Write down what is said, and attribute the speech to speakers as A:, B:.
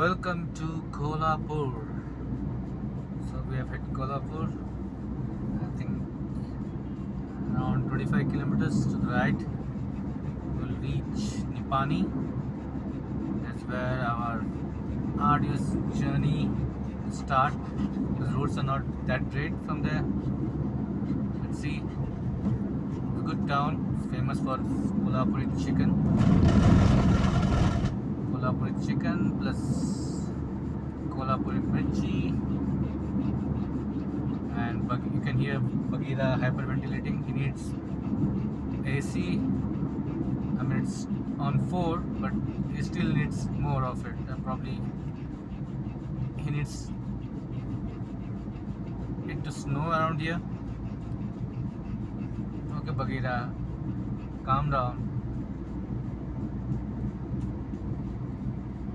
A: Welcome to Kolhapur. So we have hit Kolhapur. I think around 25 kilometers to the right. We'll reach Nipani. That's where our arduous journey will start. The roads are not that great from there. Let's see. It's a good town. It's famous for Kolhapuri chicken. Kolhapuri chicken plus Kolhapuri mirchi, and you can hear Bagheera hyperventilating. He needs AC. I mean, it's on 4, but he still needs more of it. Probably he needs it to snow around here. Okay, Bagheera, calm down.